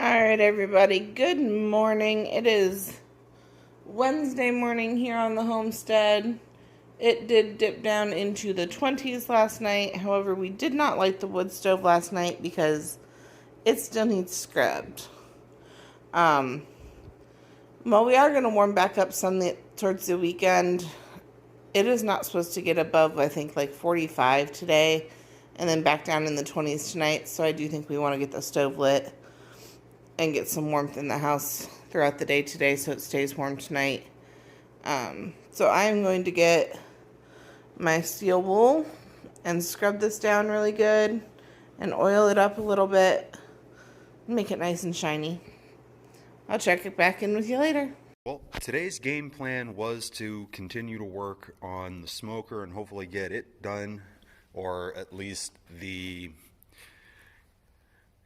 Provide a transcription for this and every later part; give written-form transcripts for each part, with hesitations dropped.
Alright, everybody, good morning. It is Wednesday morning here on the homestead. It did dip down into the 20s last night. However, we did not light the wood stove last night because it still needs scrubbed. Well, we are going to warm back up some towards the weekend. It is not supposed to get above, I think, like 45 today, and then back down in the 20s tonight. So I do think we want to get the stove lit and get some warmth in the house throughout the day today so it stays warm tonight. So I am going to get my steel wool and scrub this down really good and oil it up a little bit, make it nice and shiny. I'll check it back in with you later. Well, today's game plan was to continue to work on the smoker and hopefully get it done, or at least the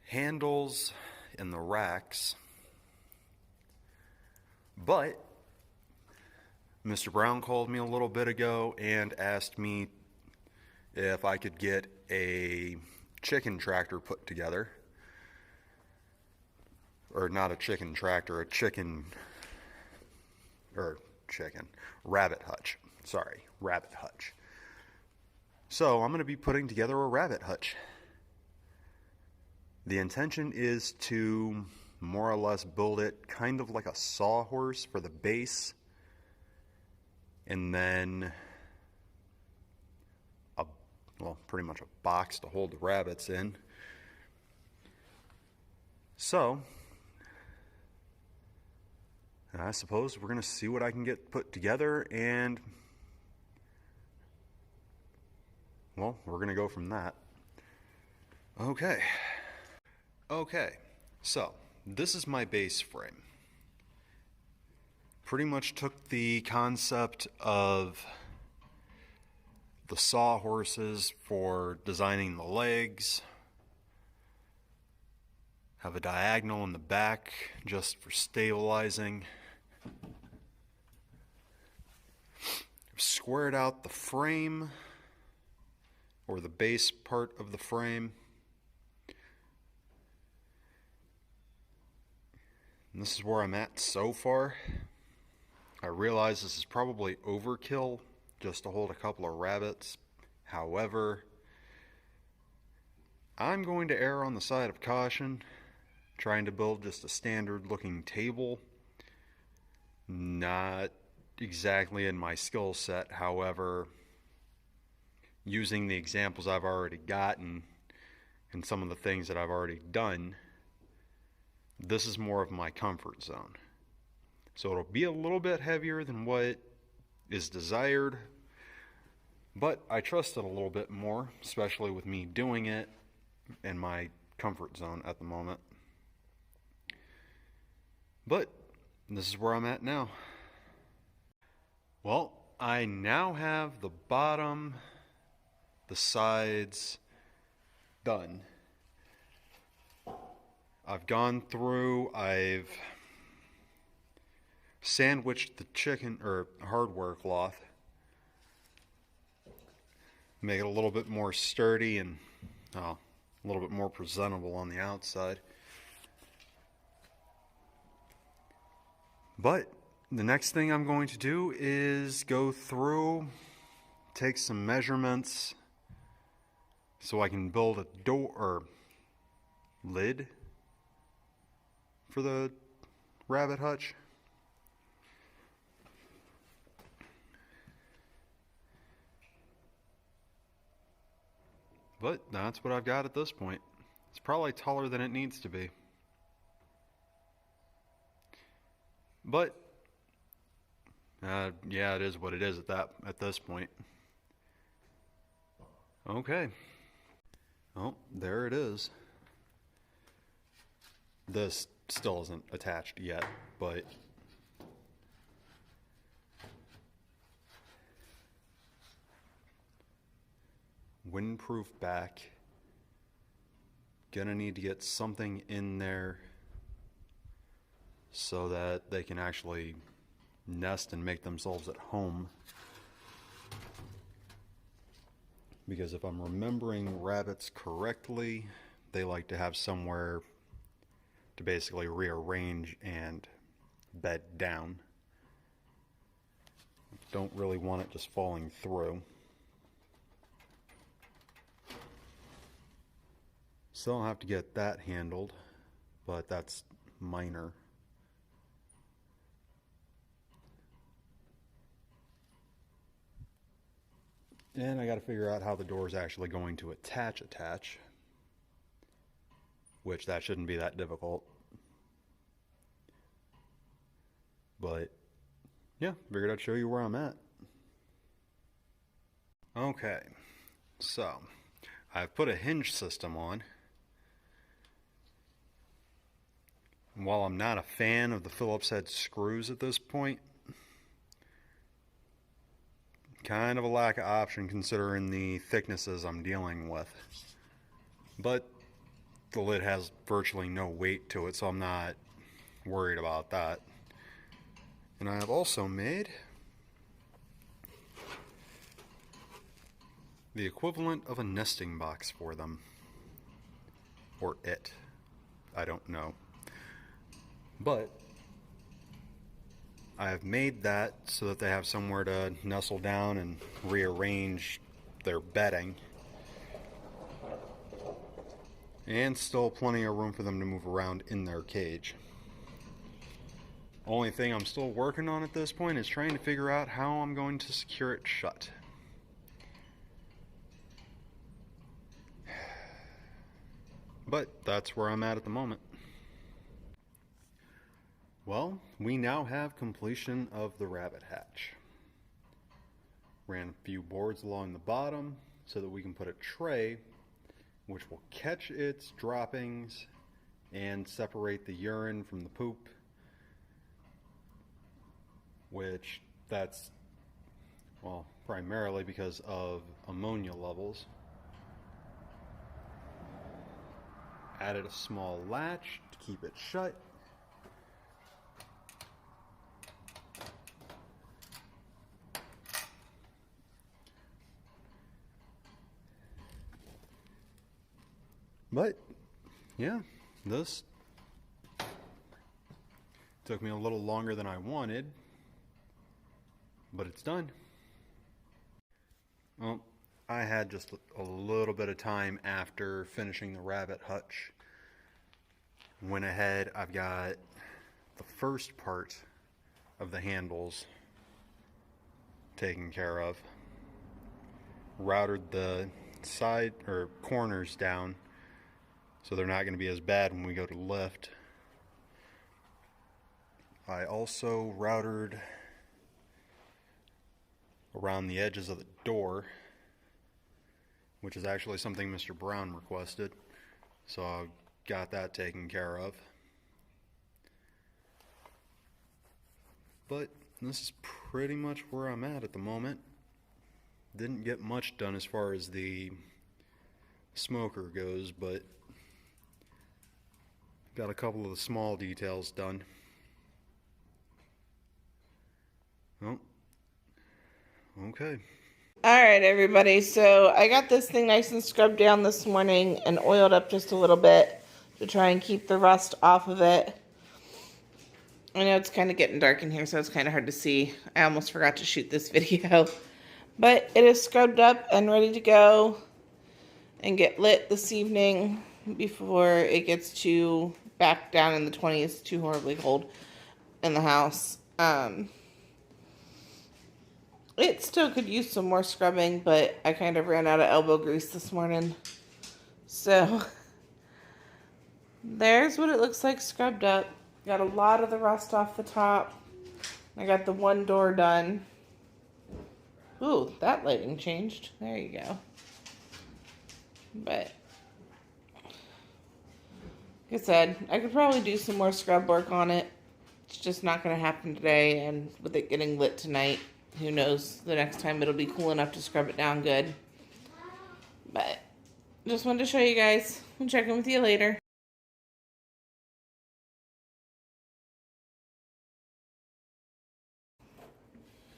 handles and the racks. But Mr. Brown called me a little bit ago and asked me if I could get a chicken tractor put together. Or not a chicken tractor, rabbit hutch. Sorry, rabbit hutch. So I'm going to be putting together a rabbit hutch. The intention is to more or less build it kind of like a sawhorse for the base, and then pretty much a box to hold the rabbits in. So I suppose we're going to see what I can get put together, and well, we're going to go from that. Okay, so this is my base frame. Pretty much took the concept of the sawhorses for designing the legs, have a diagonal in the back just for stabilizing. Squared out the frame, or the base part of the frame. And this is where I'm at so far. I realize this is probably overkill just to hold a couple of rabbits. However, I'm going to err on the side of caution, trying to build just a standard looking table. Not exactly in my skill set, however, using the examples I've already gotten and some of the things that I've already done, this is more of my comfort zone. So it'll be a little bit heavier than what is desired, but I trust it a little bit more, especially with me doing it in my comfort zone at the moment. But this is where I'm at now. Well, I now have the bottom, the sides done. I've gone through, I've sandwiched the chicken or hardware cloth, make it a little bit more sturdy and a little bit more presentable on the outside. But the next thing I'm going to do is go through, take some measurements so I can build a door or lid for the rabbit hutch. But that's what I've got at this point. It's probably taller than it needs to be. But yeah, it is what it is at this point. Okay. Oh, there it is. This still isn't attached yet, but windproof back. Gonna need to get something in there so that they can actually nest and make themselves at home. Because if I'm remembering rabbits correctly, they like to have somewhere to basically rearrange and bed down. Don't really want it just falling through. Still have to get that handled, but that's minor. And I got to figure out how the door is actually going to attach, which that shouldn't be that difficult. But yeah, figured I'd show you where I'm at. Okay, so I've put a hinge system on. While I'm not a fan of the Phillips head screws at this point, kind of a lack of option considering the thicknesses I'm dealing with. But the lid has virtually no weight to it, so I'm not worried about that. And I have also made the equivalent of a nesting box for them. Or it. I don't know. But I have made that so that they have somewhere to nestle down and rearrange their bedding. And still plenty of room for them to move around in their cage. Only thing I'm still working on at this point is trying to figure out how I'm going to secure it shut. But that's where I'm at the moment. Well, we now have completion of the rabbit hatch. Ran a few boards along the bottom so that we can put a tray which will catch its droppings and separate the urine from the poop, which that's, well, primarily because of ammonia levels. Added a small latch to keep it shut. But yeah, this took me a little longer than I wanted, but it's done. Well, I had just a little bit of time after finishing the rabbit hutch. Went ahead, I've got the first part of the handles taken care of. Routed the side or corners down so they're not going to be as bad when we go to lift. I also routed around the edges of the door, which is actually something Mr. Brown requested, so I got that taken care of. But this is pretty much where I'm at the moment. Didn't get much done as far as the smoker goes, but got a couple of the small details done. Oh, okay. Alright, everybody, so I got this thing nice and scrubbed down this morning and oiled up just a little bit to try and keep the rust off of it. I know it's kind of getting dark in here, so it's kind of hard to see. I almost forgot to shoot this video. But it is scrubbed up and ready to go and get lit this evening before it gets too back down in the 20s, too horribly cold in the house. It still could use some more scrubbing, but I kind of ran out of elbow grease this morning. So, there's what it looks like scrubbed up. Got a lot of the rust off the top. I got the one door done. Ooh, that lighting changed. There you go. But, like I said, I could probably do some more scrub work on it. It's just not going to happen today, and with it getting lit tonight, who knows, the next time it'll be cool enough to scrub it down good. But, just wanted to show you guys. I'll check in with you later.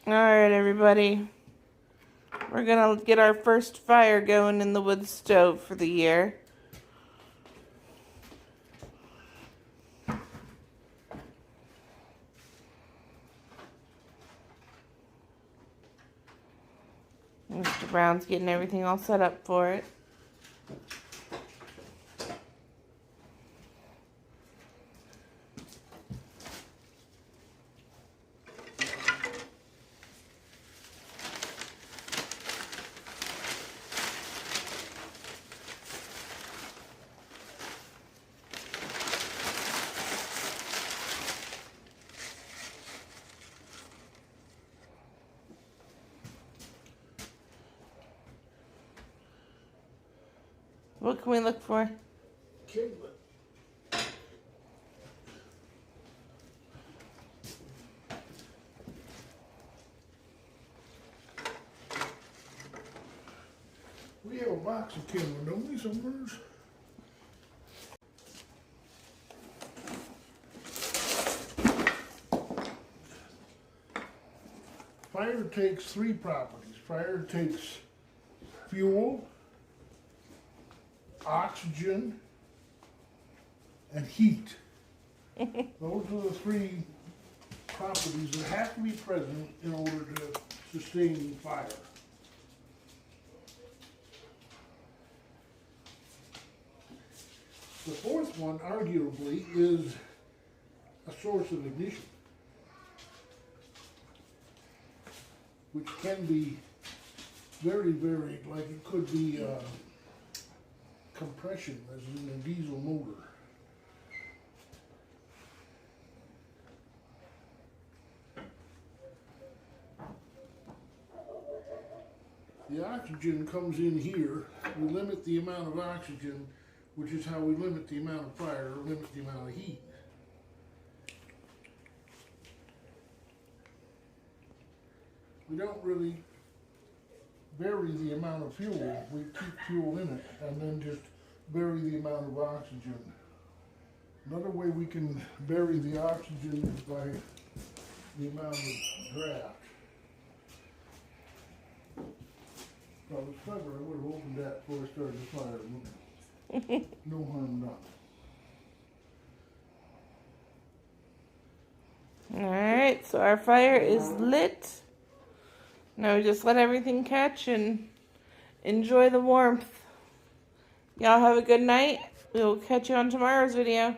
Alright, everybody. We're gonna get our first fire going in the wood stove for the year. Brown's getting everything all set up for it. What can we look for? Kindling. We have a box of kindling, don't we, somewhere? Fire takes three properties. Fire takes fuel, oxygen, and heat. Those are the three properties that have to be present in order to sustain fire. The fourth one, arguably, is a source of ignition, which can be very varied, like it could be compression, as in a diesel motor. The oxygen comes in here. We limit the amount of oxygen, which is how we limit the amount of fire, or limit the amount of heat. We don't really vary the amount of fuel. We keep fuel in it and then just vary the amount of oxygen. Another way we can vary the oxygen is by the amount of draft. If I was clever, I would have opened that before I started the fire. No harm done. Alright, so our fire is lit. Now we just let everything catch and enjoy the warmth. Y'all have a good night. We will catch you on tomorrow's video.